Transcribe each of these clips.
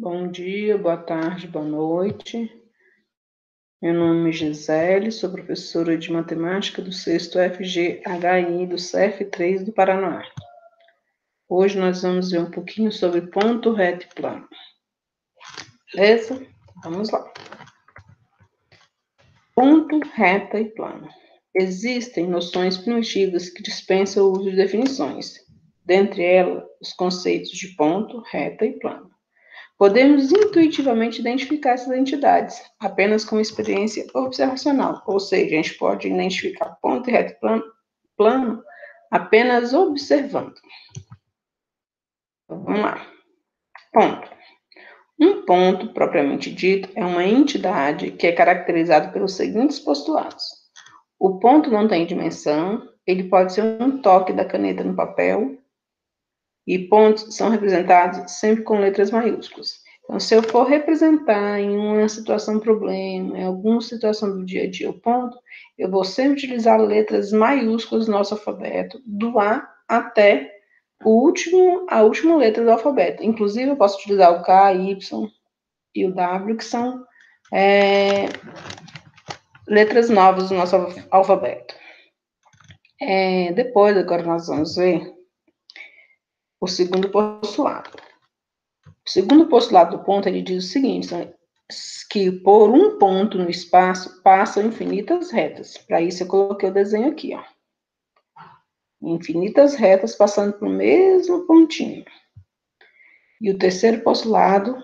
Bom dia, boa tarde, boa noite. Meu nome é Gisele, sou professora de matemática do 6º FGHI do CEF3 do Paraná. Hoje nós vamos ver um pouquinho sobre ponto, reto e plano. Beleza? Vamos lá. Ponto, reta e plano. Existem noções primitivas que dispensam o uso de definições, dentre elas os conceitos de ponto, reta e plano. Podemos intuitivamente identificar essas entidades apenas com experiência observacional, ou seja, a gente pode identificar ponto e reto e plano apenas observando. Então, vamos lá. Ponto. Um ponto, propriamente dito, é uma entidade que é caracterizada pelos seguintes postulados. O ponto não tem dimensão, ele pode ser um toque da caneta no papel, e pontos são representados sempre com letras maiúsculas. Então, se eu for representar em uma situação um problema, em alguma situação do dia a dia o ponto, eu vou sempre utilizar letras maiúsculas no nosso alfabeto, do A até a última letra do alfabeto. Inclusive, eu posso utilizar o K, Y e o W, que são letras novas do nosso alfabeto. Depois, agora nós vamos ver o segundo postulado. O segundo postulado do ponto, ele diz o seguinte, que por um ponto no espaço passam infinitas retas. Para isso, eu coloquei o desenho aqui, ó. Infinitas retas passando pelo mesmo pontinho. E o terceiro postulado,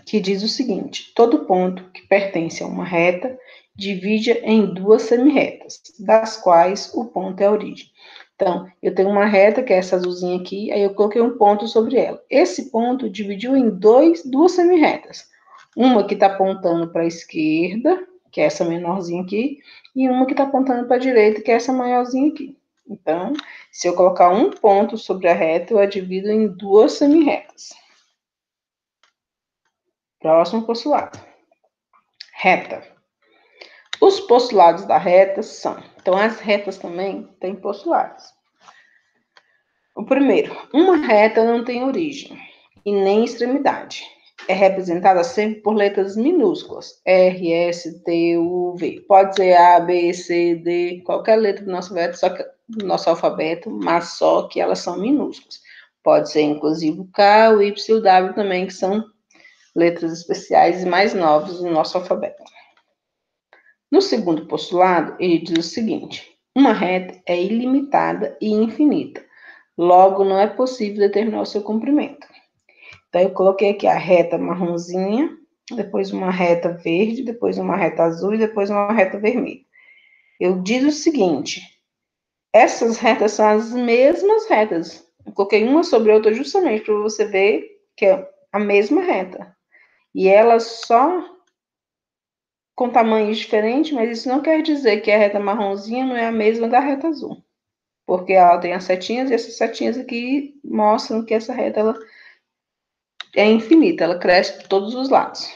que diz o seguinte, todo ponto que pertence a uma reta divide em duas semirretas, das quais o ponto é a origem. Então, eu tenho uma reta, que é essa azulzinha aqui, aí eu coloquei um ponto sobre ela. Esse ponto dividiu em duas semirretas. Uma que está apontando para a esquerda, que é essa menorzinha aqui, e uma que está apontando para a direita, que é essa maiorzinha aqui. Então, se eu colocar um ponto sobre a reta, eu a divido em duas semirretas. Próximo postulado. Reta. Os postulados da reta são... Então, as retas também têm postulados. O primeiro, uma reta não tem origem e nem extremidade. É representada sempre por letras minúsculas. R, S, T, U, V. Pode ser A, B, C, D, qualquer letra do nosso alfabeto, mas só que elas são minúsculas. Pode ser, inclusive, o K, o Y e o W também, que são letras especiais e mais novas do nosso alfabeto. No segundo postulado, ele diz o seguinte, uma reta é ilimitada e infinita. Logo, não é possível determinar o seu comprimento. Então, eu coloquei aqui a reta marronzinha, depois uma reta verde, depois uma reta azul e depois uma reta vermelha. Eu digo o seguinte, essas retas são as mesmas retas. Eu coloquei uma sobre a outra justamente para você ver que é a mesma reta. E elas só com tamanhos diferentes, mas isso não quer dizer que a reta marronzinha não é a mesma da reta azul. Porque ela tem as setinhas e essas setinhas aqui mostram que essa reta ela é infinita, ela cresce por todos os lados.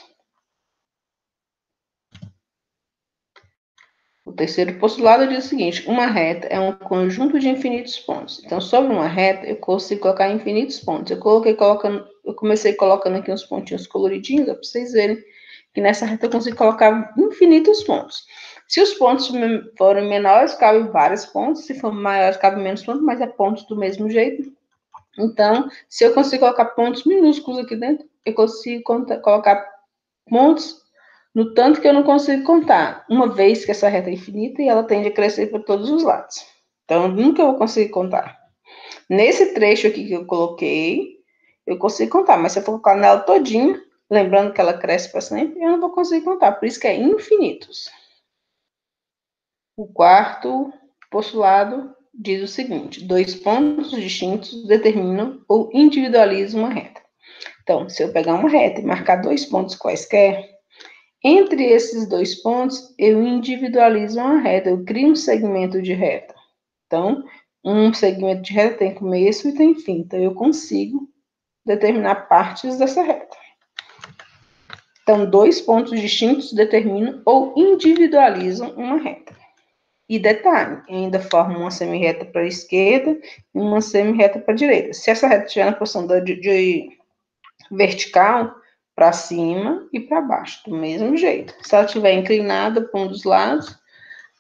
O terceiro postulado diz o seguinte, uma reta é um conjunto de infinitos pontos. Então, sobre uma reta, eu consigo colocar infinitos pontos. Eu comecei colocando aqui uns pontinhos coloridinhos, para vocês verem que nessa reta eu consigo colocar infinitos pontos. Se os pontos forem menores, cabem vários pontos. Se for maiores, cabem menos pontos, mas é pontos do mesmo jeito. Então, se eu consigo colocar pontos minúsculos aqui dentro, eu consigo colocar pontos no tanto que eu não consigo contar, uma vez que essa reta é infinita e ela tende a crescer por todos os lados. Então, eu nunca vou conseguir contar. Nesse trecho aqui que eu coloquei, eu consigo contar, mas se eu for colocar nela todinha, lembrando que ela cresce para sempre, eu não vou conseguir contar, por isso que é infinitos. O quarto postulado diz o seguinte, dois pontos distintos determinam ou individualizam uma reta. Então, se eu pegar uma reta e marcar dois pontos quaisquer, entre esses dois pontos, eu individualizo uma reta, eu crio um segmento de reta. Então, um segmento de reta tem começo e tem fim, então eu consigo determinar partes dessa reta. Então, dois pontos distintos determinam ou individualizam uma reta. E detalhe, ainda forma uma semirreta para a esquerda e uma semirreta para a direita. Se essa reta estiver na posição de vertical, para cima e para baixo, do mesmo jeito. Se ela estiver inclinada para um dos lados,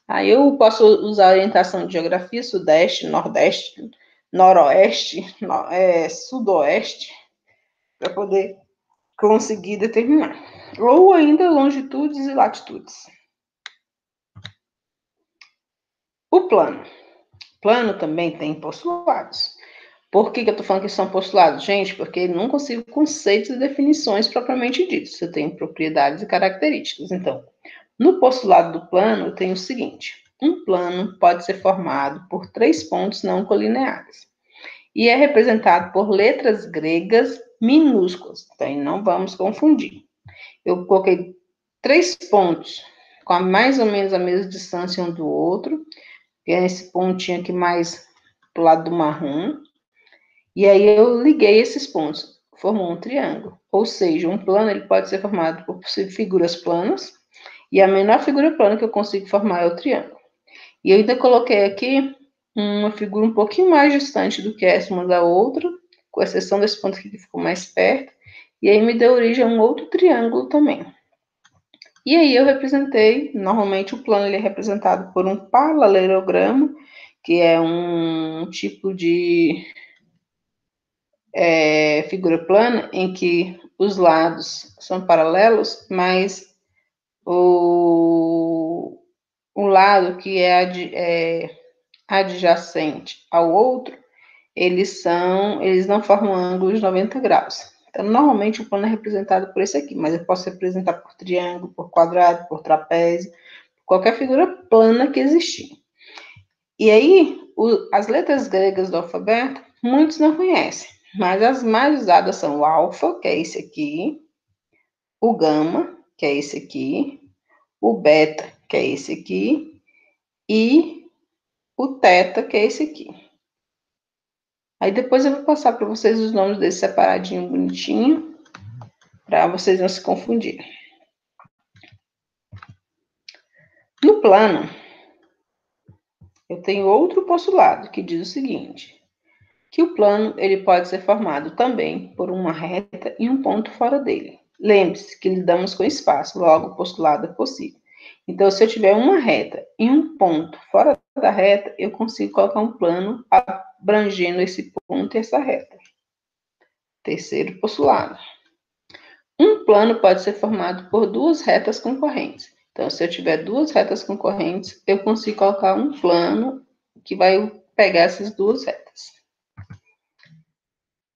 aí eu posso usar a orientação de geografia, sudeste, nordeste, noroeste, sudoeste, para poder conseguir determinar. Ou ainda longitudes e latitudes. O plano. O plano também tem postulados. Por que eu estou falando que são postulados? Gente, porque eu não consigo conceitos e definições propriamente ditos. Eu tenho propriedades e características. Então, no postulado do plano, eu tenho o seguinte. Um plano pode ser formado por 3 pontos não colineares. E é representado por letras gregas minúsculas. Então, não vamos confundir. Eu coloquei 3 pontos com mais ou menos a mesma distância um do outro. Que é esse pontinho aqui mais pro lado do marrom. E aí eu liguei esses pontos, formou um triângulo. Ou seja, um plano ele pode ser formado por figuras planas, e a menor figura plana que eu consigo formar é o triângulo. E eu ainda coloquei aqui uma figura um pouquinho mais distante do que essa uma da outra, com exceção desse ponto aqui que ficou mais perto, e aí me deu origem a um outro triângulo também. E aí eu representei, normalmente o plano ele é representado por um paralelogramo, que é um tipo de figura plana em que os lados são paralelos, mas o lado que é adjacente ao outro, eles não formam ângulos de 90 graus. Então, normalmente o plano é representado por esse aqui, mas eu posso representar por triângulo, por quadrado, por trapézio, qualquer figura plana que existir. E aí, as letras gregas do alfabeto, muitos não conhecem, mas as mais usadas são o alfa, que é esse aqui, o gama, que é esse aqui, o beta, que é esse aqui, e o teta, que é esse aqui. Aí depois eu vou passar para vocês os nomes desse separadinho bonitinho, para vocês não se confundirem. No plano, eu tenho outro postulado que diz o seguinte, que o plano ele pode ser formado também por uma reta e um ponto fora dele. Lembre-se que lidamos com espaço, logo o postulado é possível. Então, se eu tiver uma reta e um ponto fora da reta, eu consigo colocar um plano abrangendo esse ponto e essa reta. Terceiro postulado. Um plano pode ser formado por 2 retas concorrentes. Então, se eu tiver 2 retas concorrentes, eu consigo colocar um plano que vai pegar essas 2 retas.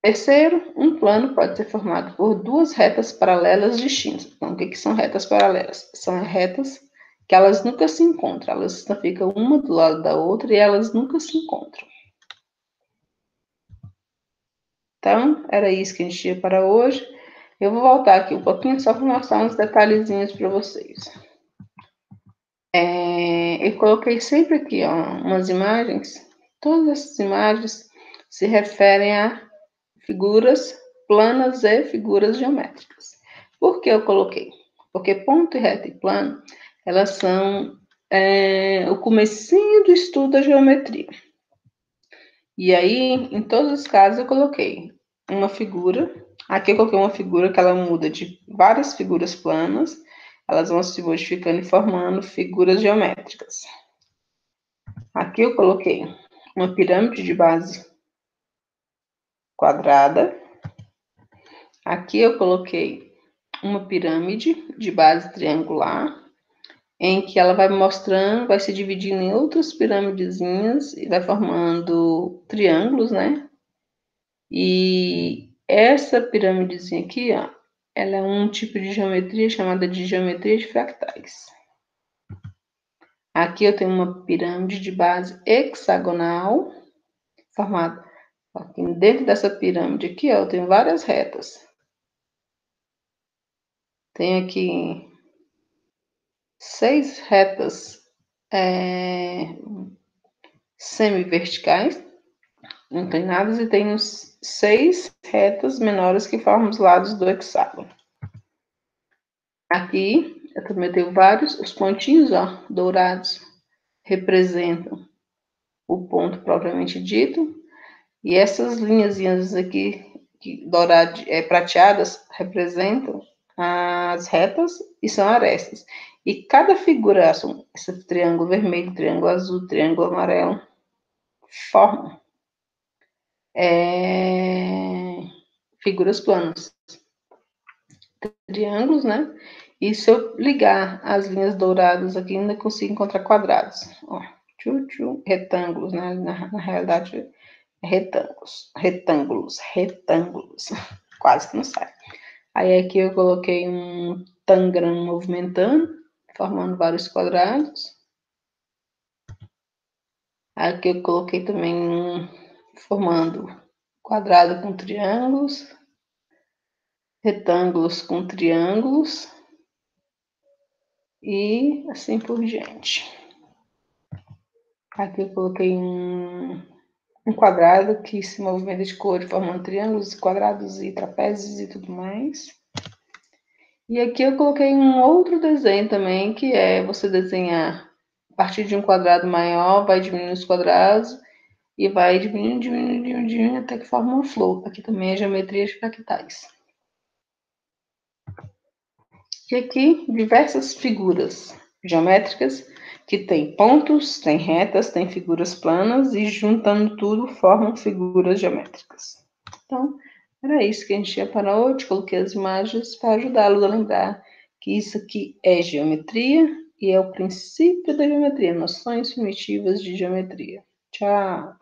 Terceiro, um plano pode ser formado por 2 retas paralelas distintas. Então, o que são retas paralelas? São retas que elas nunca se encontram, elas ficam uma do lado da outra e elas nunca se encontram. Então, era isso que a gente tinha para hoje. Eu vou voltar aqui um pouquinho só para mostrar uns detalhezinhos para vocês. Eu coloquei sempre aqui umas imagens. Todas essas imagens se referem a figuras planas e figuras geométricas. Por que eu coloquei? Porque ponto, reta e plano, elas são o comecinho do estudo da geometria. E aí, em todos os casos, eu coloquei uma figura. Aqui eu coloquei uma figura que ela muda de várias figuras planas. Elas vão se modificando e formando figuras geométricas. Aqui eu coloquei uma pirâmide de base quadrada. Aqui eu coloquei uma pirâmide de base triangular, em que ela vai mostrando, vai se dividindo em outras piramidezinhas e vai formando triângulos, né? E essa piramidezinha aqui, ó, ela é um tipo de geometria chamada de geometria de fractais. Aqui eu tenho uma pirâmide de base hexagonal, formada aqui dentro dessa pirâmide aqui, ó, eu tenho várias retas. Tenho aqui 6 retas semi-verticais, inclinadas, e tenho 6 retas menores que formam os lados do hexágono. Aqui eu também tenho vários, os pontinhos, ó, dourados, representam o ponto propriamente dito, e essas linhazinhas aqui, prateadas, representam as retas e são arestas. E cada figura, esse triângulo vermelho, triângulo azul, triângulo amarelo, formam figuras planas, triângulos, né? E se eu ligar as linhas douradas aqui, ainda consigo encontrar quadrados. Ó, retângulos, né? Na realidade, retângulos. Quase que não sai. Aí aqui eu coloquei um tangram movimentando, formando vários quadrados. Aqui eu coloquei também formando quadrado com triângulos, retângulos com triângulos e assim por diante. Aqui eu coloquei um quadrado que se movimenta de cor formando triângulos, quadrados e trapézios e tudo mais. E aqui eu coloquei um outro desenho também, que é você desenhar a partir de um quadrado maior, vai diminuindo os quadrados e vai diminuindo até que forma uma flor. Aqui também é geometria de fractais. E aqui diversas figuras geométricas que tem pontos, tem retas, tem figuras planas e juntando tudo formam figuras geométricas. Então, era isso que a gente tinha para hoje. Coloquei as imagens para ajudá-los a lembrar que isso aqui é geometria e é o princípio da geometria, noções primitivas de geometria. Tchau!